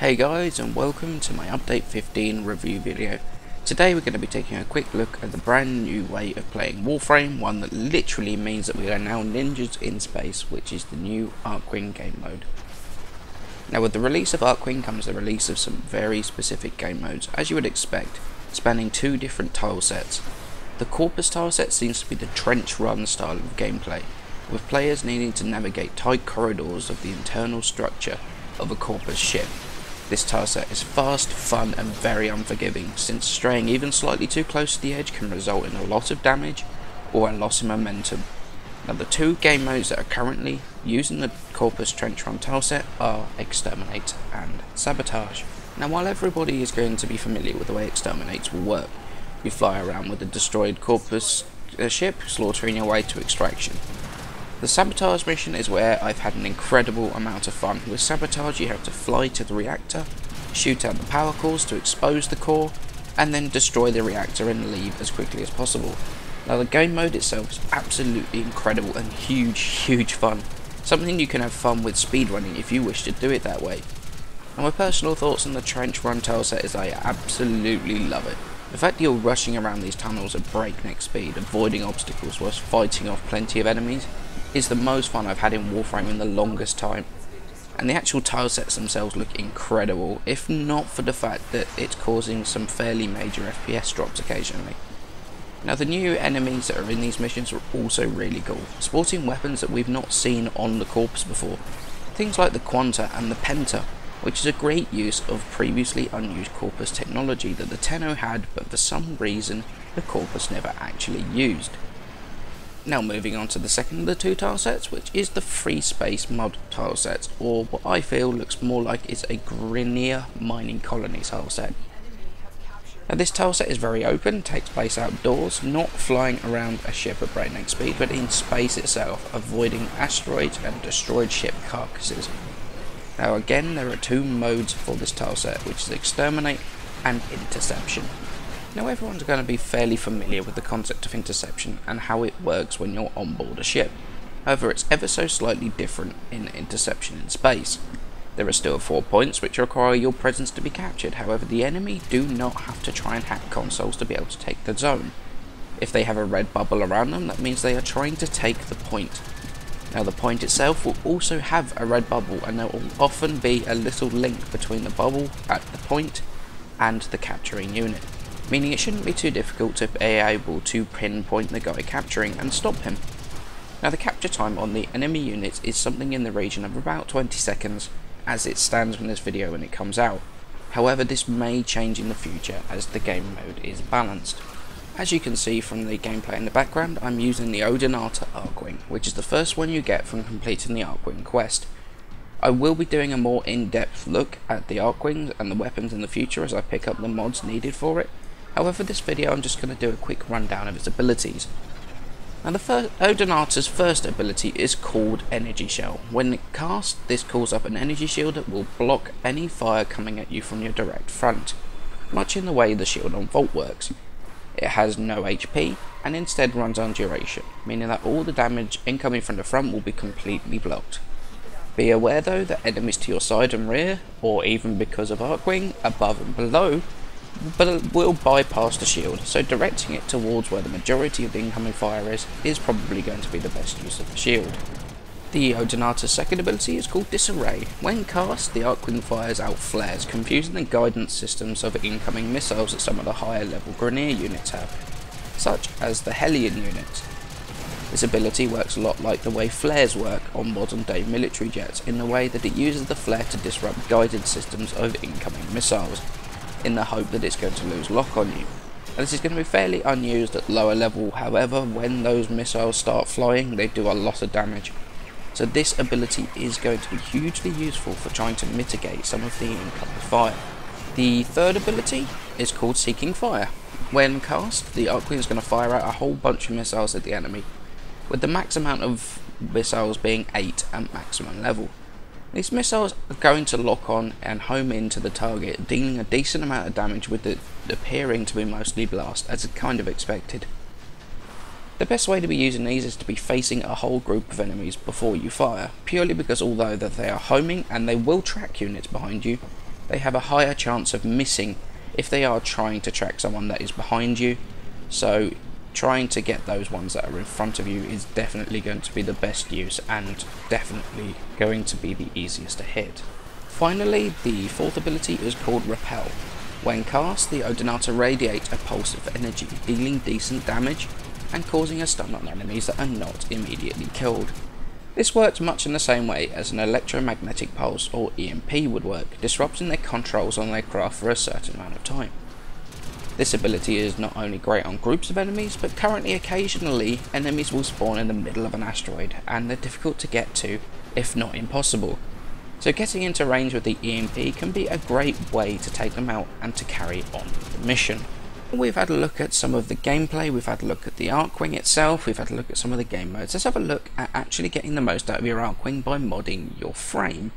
Hey guys, and welcome to my update 15 review video. Today we're going to be taking a quick look at the brand new way of playing Warframe, one that literally means that we are now ninjas in space, which is the new Archwing game mode. Now with the release of Archwing comes the release of some very specific game modes, as you would expect, spanning two different tile sets. The Corpus tile set seems to be the trench run style of gameplay, with players needing to navigate tight corridors of the internal structure of a Corpus ship. This tile set is fast, fun and very unforgiving, since straying even slightly too close to the edge can result in a lot of damage or a loss in momentum. Now the two game modes that are currently using the Corpus Trench Run tile set are Exterminate and Sabotage. Now while everybody is going to be familiar with the way Exterminates will work, you fly around with a destroyed Corpus ship, slaughtering your way to extraction. The Sabotage mission is where I've had an incredible amount of fun. With Sabotage you have to fly to the reactor, shoot out the power cores to expose the core, and then destroy the reactor and leave as quickly as possible. Now the game mode itself is absolutely incredible and huge fun. Something you can have fun with speedrunning if you wish to do it that way. And my personal thoughts on the Trench Run tile set is I absolutely love it. The fact that you're rushing around these tunnels at breakneck speed, avoiding obstacles whilst fighting off plenty of enemies, is the most fun I've had in Warframe in the longest time. And the actual tile sets themselves look incredible, if not for the fact that it's causing some fairly major FPS drops occasionally. Now the new enemies that are in these missions are also really cool, sporting weapons that we've not seen on the Corpus before. Things like the Quanta and the Penta, which is a great use of previously unused Corpus technology that the Tenno had, but for some reason the Corpus never actually used. Now moving on to the second of the two tile sets, which is the Free Space mod tile set, or what I feel looks more like is a Grineer mining colony tile set. Now this tile set is very open, takes place outdoors, not flying around a ship at breakneck speed, but in space itself, avoiding asteroids and destroyed ship carcasses. Now again, there are two modes for this tile set, which is Exterminate and Interception. Now everyone's going to be fairly familiar with the concept of interception and how it works when you're on board a ship. However, it's ever so slightly different in interception in space. There are still 4 points which require your presence to be captured, however the enemy do not have to try and hack consoles to be able to take the zone. If they have a red bubble around them, that means they are trying to take the point. Now the point itself will also have a red bubble, and there will often be a little link between the bubble at the point and the capturing unit, meaning it shouldn't be too difficult to be able to pinpoint the guy capturing and stop him. Now the capture time on the enemy units is something in the region of about 20 seconds as it stands from this video when it comes out. However, this may change in the future as the game mode is balanced. As you can see from the gameplay in the background, I'm using the Odinata Archwing, which is the first one you get from completing the Archwing quest. I will be doing a more in-depth look at the Archwings and the weapons in the future as I pick up the mods needed for it. However, for this video I'm just going to do a quick rundown of its abilities. Now Odinata's first ability is called Energy Shell. When cast, this calls up an energy shield that will block any fire coming at you from your direct front, much in the way the shield on Vault works. It has no HP and instead runs on duration, meaning that all the damage incoming from the front will be completely blocked. Be aware though that enemies to your side and rear, or even because of Archwing, above and below, but it will bypass the shield, so directing it towards where the majority of the incoming fire is probably going to be the best use of the shield. The Odinata's second ability is called Disarray. When cast, the Archwing fires out flares, confusing the guidance systems of incoming missiles that some of the higher level Grineer units have, such as the Hellion units. This ability works a lot like the way flares work on modern day military jets, in the way that it uses the flare to disrupt guidance systems of incoming missiles, in the hope that it's going to lose lock on you. And this is going to be fairly unused at lower level, however when those missiles start flying they do a lot of damage. So this ability is going to be hugely useful for trying to mitigate some of the incoming fire. The third ability is called Seeking Fire. When cast, the Archwing is going to fire out a whole bunch of missiles at the enemy, with the max amount of missiles being 8 at maximum level. These missiles are going to lock on and home into the target, dealing a decent amount of damage with it appearing to be mostly blast, as kind of expected. The best way to be using these is to be facing a whole group of enemies before you fire, purely because although that they are homing and they will track units behind you, they have a higher chance of missing if they are trying to track someone that is behind you. So trying to get those ones that are in front of you is definitely going to be the best use and definitely going to be the easiest to hit. Finally, the fourth ability is called Repel. When cast, the Odinata radiate a pulse of energy, dealing decent damage and causing a stun on enemies that are not immediately killed. This works much in the same way as an electromagnetic pulse or EMP would work, disrupting their controls on their craft for a certain amount of time. This ability is not only great on groups of enemies, but currently occasionally enemies will spawn in the middle of an asteroid and they're difficult to get to, if not impossible. So getting into range with the EMP can be a great way to take them out and to carry on the mission. We've had a look at some of the gameplay, we've had a look at the Archwing itself, we've had a look at some of the game modes. Let's have a look at actually getting the most out of your Archwing by modding your frame.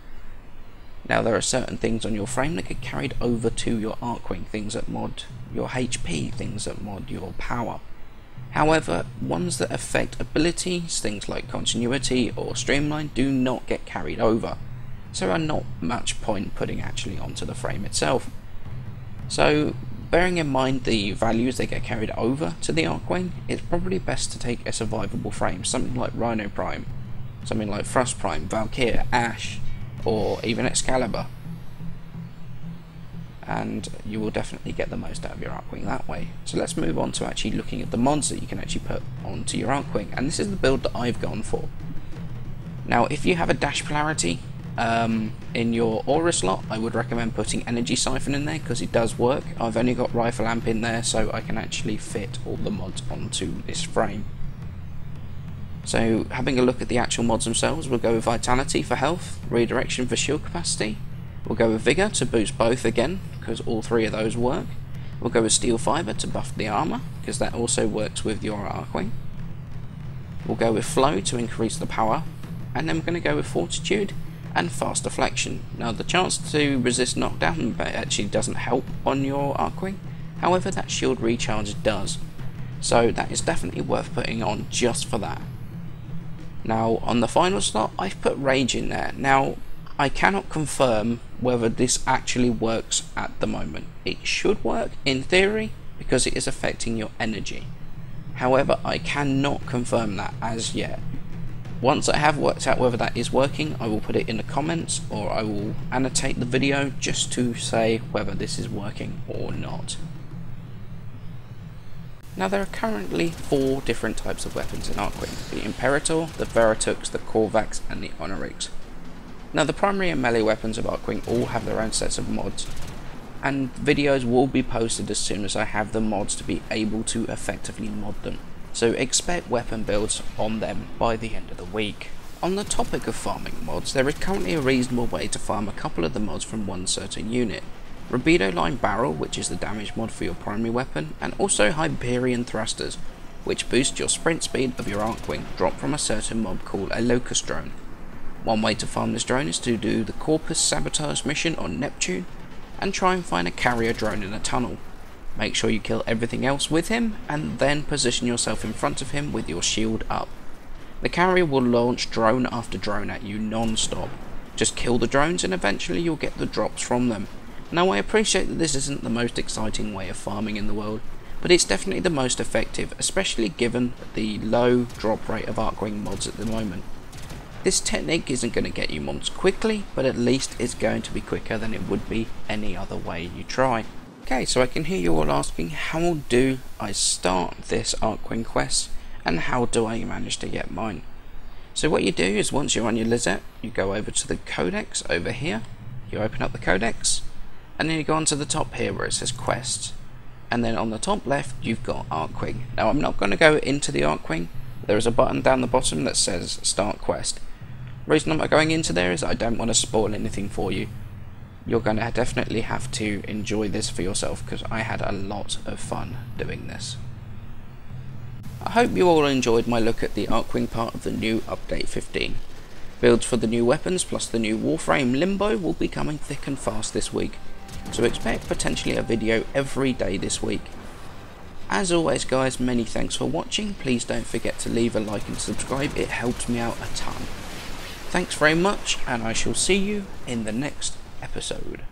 Now there are certain things on your frame that get carried over to your Archwing, things that mod your HP, things that mod your power. However, ones that affect abilities, things like continuity or streamline, do not get carried over. So are not much point putting actually onto the frame itself. So bearing in mind the values they get carried over to the Archwing, it's probably best to take a survivable frame, something like Rhino Prime, something like Frost Prime, Valkyr, Ash, or even Excalibur. And you will definitely get the most out of your Archwing that way. So let's move on to actually looking at the mods that you can actually put onto your Archwing, and this is the build that I've gone for. Now if you have a dash polarity in your aura slot, I would recommend putting Energy Siphon in there because it does work. I've only got Rifle Amp in there, so I can actually fit all the mods onto this frame. So having a look at the actual mods themselves, we'll go with Vitality for health, Redirection for shield capacity, we'll go with Vigor to boost both again because all three of those work, we'll go with Steel Fibre to buff the armour because that also works with your Archwing, we'll go with Flow to increase the power, and then we're going to go with Fortitude and Fast Deflection. Now the chance to resist knockdown actually doesn't help on your Archwing, however that shield recharge does, so that is definitely worth putting on just for that. Now on the final slot I've put Rage in there. Now I cannot confirm whether this actually works at the moment. It should work in theory because it is affecting your energy, however I cannot confirm that as yet. Once I have worked out whether that is working, I will put it in the comments, or I will annotate the video just to say whether this is working or not. Now there are currently 4 different types of weapons in Archwing: the Imperator, the Veritux, the Korvax and the Honorix. Now the primary and melee weapons of Archwing all have their own sets of mods, and videos will be posted as soon as I have the mods to be able to effectively mod them. So expect weapon builds on them by the end of the week. On the topic of farming mods, there is currently a reasonable way to farm a couple of the mods from one certain unit. Rubido Line Barrel, which is the damage mod for your primary weapon, and also Hyperion Thrusters, which boost your sprint speed of your Archwing, drop from a certain mob called a Locust Drone. One way to farm this drone is to do the Corpus sabotage mission on Neptune, and try and find a carrier drone in a tunnel. Make sure you kill everything else with him, and then position yourself in front of him with your shield up. The carrier will launch drone after drone at you non-stop. Just kill the drones and eventually you'll get the drops from them. Now I appreciate that this isn't the most exciting way of farming in the world, but it's definitely the most effective, especially given the low drop rate of Archwing mods at the moment. This technique isn't going to get you mods quickly, but at least it's going to be quicker than it would be any other way you try. Okay, so I can hear you all asking, how do I start this Archwing quest and how do I manage to get mine? So what you do is once you're on your Lizette, you go over to the codex over here, you open up the codex, and then you go onto the top here where it says quests, and then on the top left you've got Archwing. Now I'm not going to go into the Archwing, there is a button down the bottom that says start quest. The reason I'm not going into there is I don't want to spoil anything for you. You're going to definitely have to enjoy this for yourself because I had a lot of fun doing this. I hope you all enjoyed my look at the Archwing part of the new update 15. Builds for the new weapons plus the new Warframe Limbo will be coming thick and fast this week, so expect potentially a video every day this week. As always guys, many thanks for watching. Please don't forget to leave a like and subscribe, it helps me out a ton. Thanks very much, and I shall see you in the next episode.